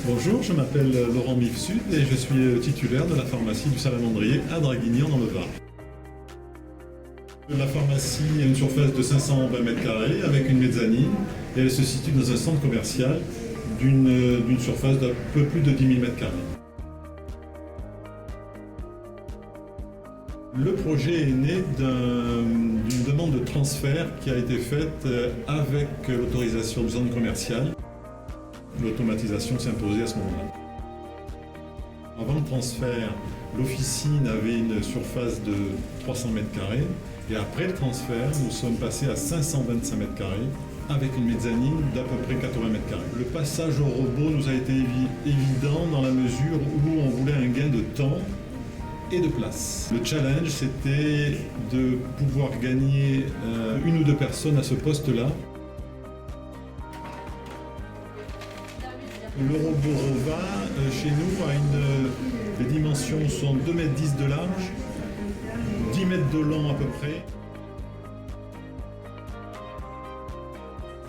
Bonjour, je m'appelle Laurent Mifsud et je suis titulaire de la pharmacie du Salamandrier à Draguignan dans le Var. La pharmacie a une surface de 520 m² avec une mezzanine et elle se situe dans un centre commercial d'une surface d'un peu plus de 10 000 m². Le projet est né d'une demande de transfert qui a été faite avec l'autorisation du centre commercial. L'automatisation s'est imposée à ce moment-là. Avant le transfert, l'officine avait une surface de 300 m² et après le transfert, nous sommes passés à 525 m² avec une mezzanine d'à peu près 80 m². Le passage au robot nous a été évident dans la mesure où on voulait un gain de temps et de place. Le challenge, c'était de pouvoir gagner une ou deux personnes à ce poste-là. Le robot Rova, chez nous, les dimensions sont 2,10 m de large, 10 m de long à peu près.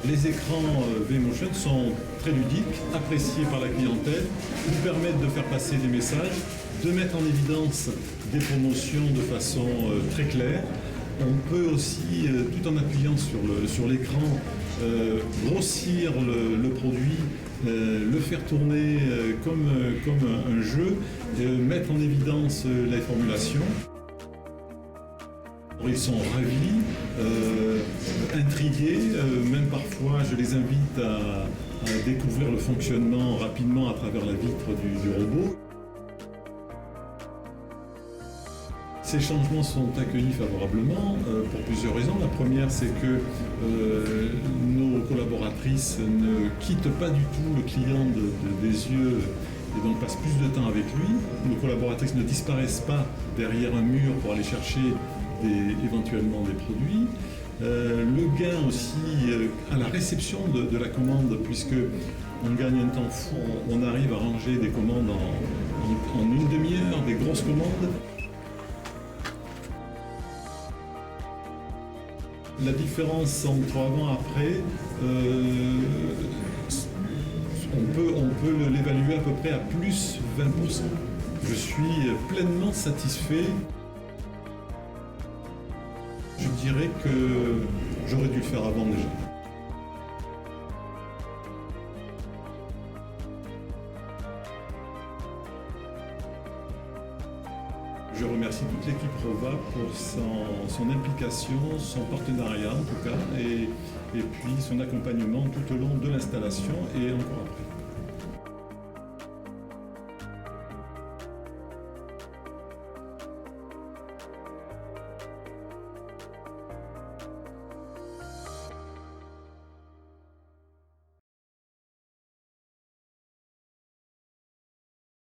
Les écrans V-Motion sont très ludiques, appréciés par la clientèle, nous permettent de faire passer des messages, de mettre en évidence des promotions de façon très claire. On peut aussi, tout en appuyant sur l'écran, grossir le produit, le faire tourner comme un jeu, mettre en évidence les formulations. Ils sont ravis, intrigués, même parfois je les invite à découvrir le fonctionnement rapidement à travers la vitre du robot. Ces changements sont accueillis favorablement pour plusieurs raisons. La première, c'est que nos collaboratrices ne quittent pas du tout le client des yeux et donc passent plus de temps avec lui. Nos collaboratrices ne disparaissent pas derrière un mur pour aller chercher éventuellement des produits. Le gain aussi à la réception de la commande, puisque on gagne un temps fou, on arrive à ranger des commandes en une demi-heure, des grosses commandes. La différence entre avant et après, on peut l'évaluer à peu près à plus 20%. Je suis pleinement satisfait. Je dirais que j'aurais dû le faire avant déjà. Je remercie toute l'équipe Rova pour son implication, son partenariat en tout cas, et puis son accompagnement tout au long de l'installation et encore après.